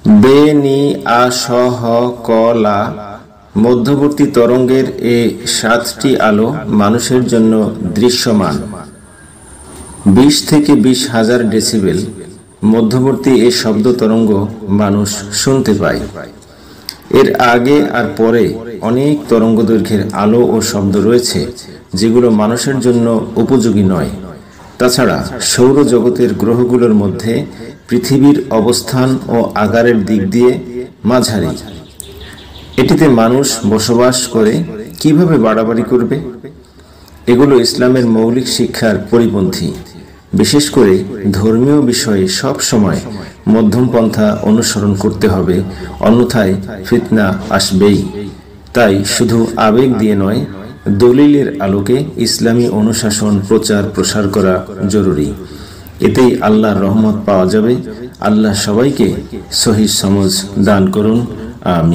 বে নি আ স হ ক লা মধ্যবর্তী তরঙ্গের এ 7টি আলো মানুষের জন্য দৃশ্যমান। 20 থেকে 20,000 ডেসিবেল মধ্যবর্তী এ শব্দ তরঙ্গ মানুষ শুনতে পায়। এর আগে আর পরে অনেক তরঙ্গ দৈর্ঘ্যের আলো ও শব্দ রয়েছে যেগুলো মানুষের জন্য উপযোগী নয়। তাছাড়া সৌরজগতের গ্রহগুলোর মধ্যে পৃথিবীর অবস্থান ও আকারের দিক দিয়ে মাঝারি। এটিতে মানুষ বসবাস করে কিভাবে বাড়াবাড়ি করবে? এগুলো ইসলামের মৌলিক শিক্ষার পরিপন্থী। বিশেষ করে ধর্মীয় বিষয়ে সব সময় মধ্যম পন্থা অনুসরণ করতে হবে, অন্যথায় ফিতনা আসবেই। তাই শুধু আবেগ দিয়ে নয়, দলিলের আলোকে ইসলামী অনুশাসন প্রচার প্রসার করা জরুরি। এতেই আল্লাহর রহমত পাওয়া যাবে। আল্লাহ সবাইকে সহিহ সমঝ দান করুন। আমিন।